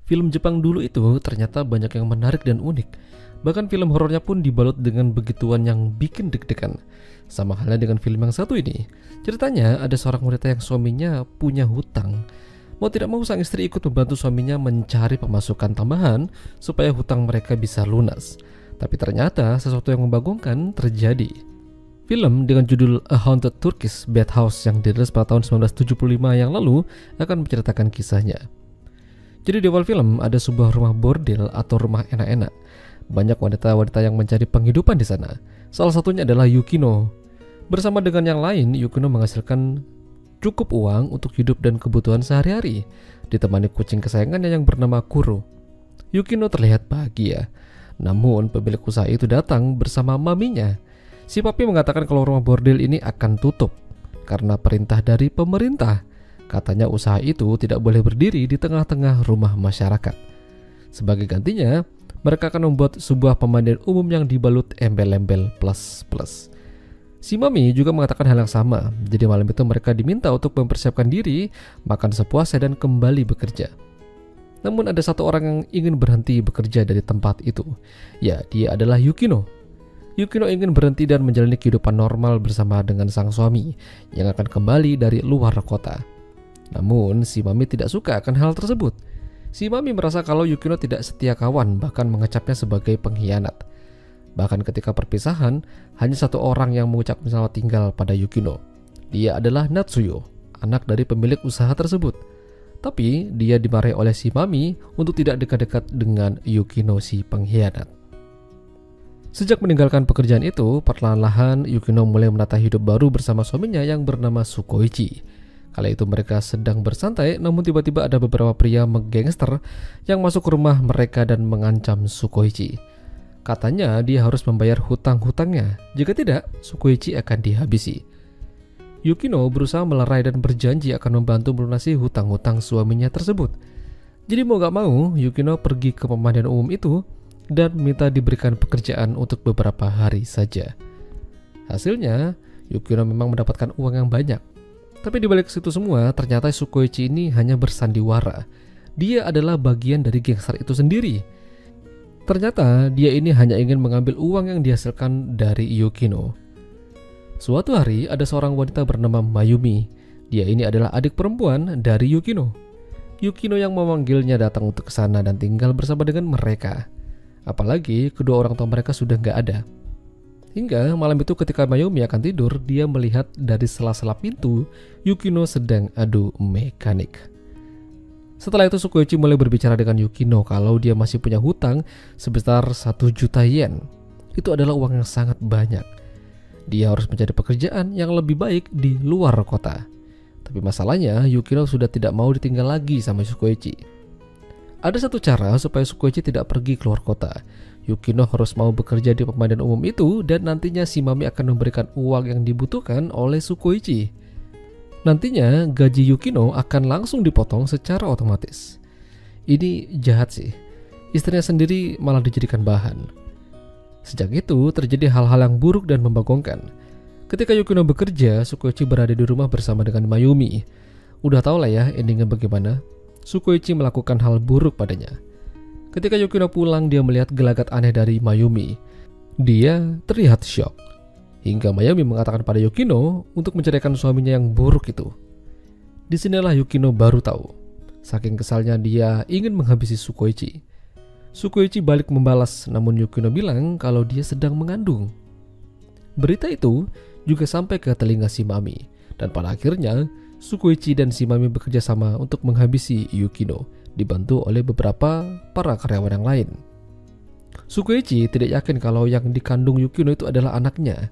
Film Jepang dulu itu ternyata banyak yang menarik dan unik. Bahkan film horornya pun dibalut dengan begituan yang bikin deg-degan. Sama halnya dengan film yang satu ini. Ceritanya ada seorang wanita yang suaminya punya hutang. Mau tidak mau sang istri ikut membantu suaminya mencari pemasukan tambahan supaya hutang mereka bisa lunas. Tapi ternyata sesuatu yang membagongkan terjadi. Film dengan judul A Haunted Turkish Bathhouse yang dirilis pada tahun 1975 yang lalu akan menceritakan kisahnya. Jadi di awal film ada sebuah rumah bordel atau rumah enak-enak. Banyak wanita-wanita yang mencari penghidupan di sana. Salah satunya adalah Yukino. Bersama dengan yang lain, Yukino menghasilkan cukup uang untuk hidup dan kebutuhan sehari-hari, ditemani kucing kesayangannya yang bernama Kuro. Yukino terlihat bahagia. Namun pemilik usaha itu datang bersama maminya. Si papi mengatakan kalau rumah bordel ini akan tutup karena perintah dari pemerintah. Katanya usaha itu tidak boleh berdiri di tengah-tengah rumah masyarakat. Sebagai gantinya, mereka akan membuat sebuah pemandian umum yang dibalut embel-embel plus-plus. Si mami juga mengatakan hal yang sama. Jadi malam itu mereka diminta untuk mempersiapkan diri, makan sepuasnya dan kembali bekerja. Namun ada satu orang yang ingin berhenti bekerja dari tempat itu. Ya, dia adalah Yukino. Yukino ingin berhenti dan menjalani kehidupan normal bersama dengan sang suami yang akan kembali dari luar kota. Namun si mami tidak suka akan hal tersebut. Si mami merasa kalau Yukino tidak setia kawan, bahkan mengecapnya sebagai pengkhianat. Bahkan ketika perpisahan, hanya satu orang yang mengucapkan selamat tinggal pada Yukino. Dia adalah Natsuyo, anak dari pemilik usaha tersebut. Tapi dia dimarahi oleh si mami untuk tidak dekat-dekat dengan Yukino si pengkhianat. Sejak meninggalkan pekerjaan itu, perlahan-lahan Yukino mulai menata hidup baru bersama suaminya yang bernama Sukoichi. Kala itu mereka sedang bersantai, namun tiba-tiba ada beberapa pria menggangster yang masuk ke rumah mereka dan mengancam Sukoichi. Katanya dia harus membayar hutang-hutangnya, jika tidak Sukoichi akan dihabisi. Yukino berusaha melerai dan berjanji akan membantu melunasi hutang-hutang suaminya tersebut. Jadi mau gak mau, Yukino pergi ke pemandian umum itu dan minta diberikan pekerjaan untuk beberapa hari saja. Hasilnya, Yukino memang mendapatkan uang yang banyak. Tapi di balik situ semua, ternyata Sukoichi ini hanya bersandiwara. Dia adalah bagian dari gangster itu sendiri. Ternyata dia ini hanya ingin mengambil uang yang dihasilkan dari Yukino. Suatu hari ada seorang wanita bernama Mayumi. Dia ini adalah adik perempuan dari Yukino. Yukino yang memanggilnya datang untuk ke sana dan tinggal bersama dengan mereka. Apalagi kedua orang tua mereka sudah gak ada. Hingga malam itu ketika Mayumi akan tidur, dia melihat dari sela-sela pintu Yukino sedang adu mekanik. Setelah itu Sukoichi mulai berbicara dengan Yukino kalau dia masih punya hutang sebesar 1 juta yen. Itu adalah uang yang sangat banyak. Dia harus mencari pekerjaan yang lebih baik di luar kota. Tapi masalahnya Yukino sudah tidak mau ditinggal lagi sama Sukoichi. Ada satu cara supaya Sukoichi tidak pergi keluar kota. Yukino harus mau bekerja di pemandian umum itu dan nantinya si mami akan memberikan uang yang dibutuhkan oleh Sukoichi. Nantinya gaji Yukino akan langsung dipotong secara otomatis. Ini jahat sih. Istrinya sendiri malah dijadikan bahan. Sejak itu terjadi hal-hal yang buruk dan membagongkan. Ketika Yukino bekerja, Sukoichi berada di rumah bersama dengan Mayumi. Udah tau lah ya endingnya bagaimana. Sukoichi melakukan hal buruk padanya. Ketika Yukino pulang, dia melihat gelagat aneh dari Mayumi. Dia terlihat syok. Hingga Mayumi mengatakan pada Yukino untuk menceraikan suaminya yang buruk itu. Disinilah Yukino baru tahu. Saking kesalnya dia ingin menghabisi Sukoichi. Sukoichi balik membalas, namun Yukino bilang kalau dia sedang mengandung. Berita itu juga sampai ke telinga si mami. Dan pada akhirnya, Sukoichi dan si mami bekerja sama untuk menghabisi Yukino, dibantu oleh beberapa para karyawan yang lain. Sukoichi tidak yakin kalau yang dikandung Yukino itu adalah anaknya.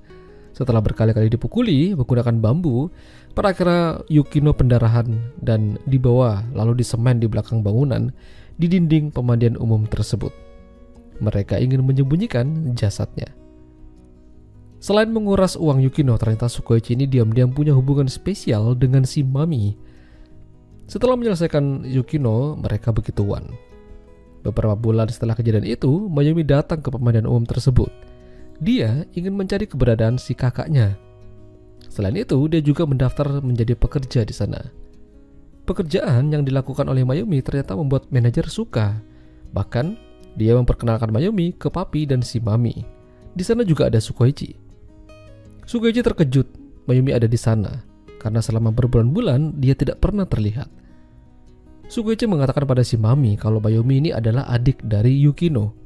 Setelah berkali-kali dipukuli menggunakan bambu, pada akhirnya Yukino pendarahan dan dibawa lalu disemen di belakang bangunan di dinding pemandian umum tersebut. Mereka ingin menyembunyikan jasadnya. Selain menguras uang Yukino, ternyata Sukoichi ini diam-diam punya hubungan spesial dengan si mami. Setelah menyelesaikan Yukino, mereka begituan. Beberapa bulan setelah kejadian itu, Mayumi datang ke pemandian umum tersebut. Dia ingin mencari keberadaan si kakaknya. Selain itu, dia juga mendaftar menjadi pekerja di sana. Pekerjaan yang dilakukan oleh Mayumi ternyata membuat manajer suka. Bahkan, dia memperkenalkan Mayumi ke papi dan si mami. Di sana juga ada Sukoichi. Sukoichi terkejut Mayumi ada di sana, karena selama berbulan-bulan dia tidak pernah terlihat. Sukoichi mengatakan pada si mami kalau Mayumi ini adalah adik dari Yukino.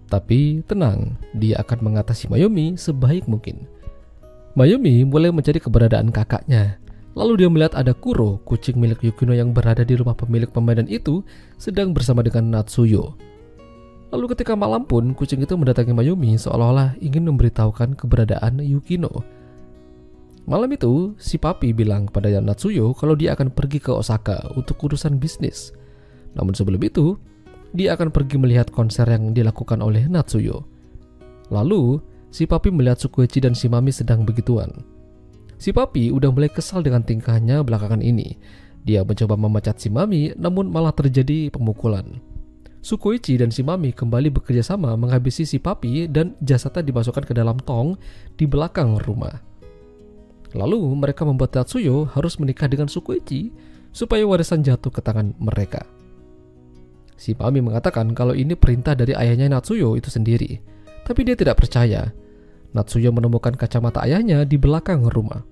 Tapi tenang, dia akan mengatasi Mayumi sebaik mungkin. Mayumi mulai mencari keberadaan kakaknya. Lalu dia melihat ada Kuro, kucing milik Yukino yang berada di rumah pemilik permainan itu, sedang bersama dengan Natsuyo. Lalu ketika malam pun, kucing itu mendatangi Mayumi seolah-olah ingin memberitahukan keberadaan Yukino. Malam itu, si papi bilang kepada Natsuyo kalau dia akan pergi ke Osaka untuk urusan bisnis. Namun sebelum itu, dia akan pergi melihat konser yang dilakukan oleh Natsuyo. Lalu, si papi melihat Sukoichi dan si mami sedang begituan. Si papi udah mulai kesal dengan tingkahnya belakangan ini. Dia mencoba memecat si mami, namun malah terjadi pemukulan. Sukoichi dan si mami kembali bekerja sama menghabisi si papi dan jasadnya dimasukkan ke dalam tong di belakang rumah. Lalu mereka membuat Natsuyo harus menikah dengan Sukoichi supaya warisan jatuh ke tangan mereka. Si mami mengatakan kalau ini perintah dari ayahnya Natsuyo itu sendiri, tapi dia tidak percaya. Natsuyo menemukan kacamata ayahnya di belakang rumah.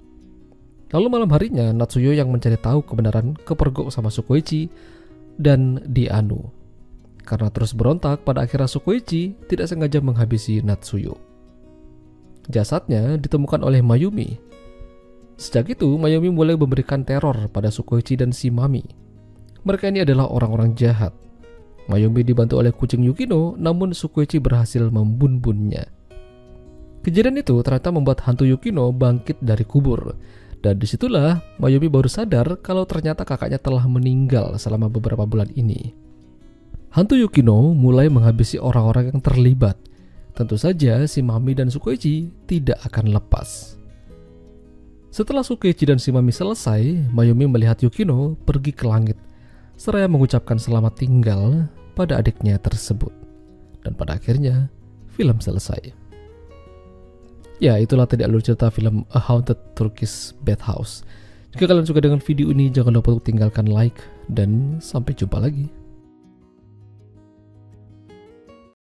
Lalu malam harinya Natsuyo yang mencari tahu kebenaran kepergok sama Sukoichi dan dianu. Karena terus berontak, pada akhirnya Sukoichi tidak sengaja menghabisi Natsuyo. Jasadnya ditemukan oleh Mayumi. Sejak itu Mayumi mulai memberikan teror pada Sukoichi dan si mami. Mereka ini adalah orang-orang jahat. Mayumi dibantu oleh kucing Yukino, namun Sukoichi berhasil membunbunnya. Kejadian itu ternyata membuat hantu Yukino bangkit dari kubur. Dan disitulah Mayumi baru sadar kalau ternyata kakaknya telah meninggal selama beberapa bulan ini. Hantu Yukino mulai menghabisi orang-orang yang terlibat. Tentu saja si mami dan Sukoichi tidak akan lepas. Setelah Sukoichi dan si mami selesai, Mayumi melihat Yukino pergi ke langit, seraya mengucapkan selamat tinggal pada adiknya tersebut. Dan pada akhirnya film selesai. Ya, itulah tadi alur cerita film A Haunted Turkish Bathhouse. Jika kalian suka dengan video ini, jangan lupa untuk tinggalkan like dan sampai jumpa lagi.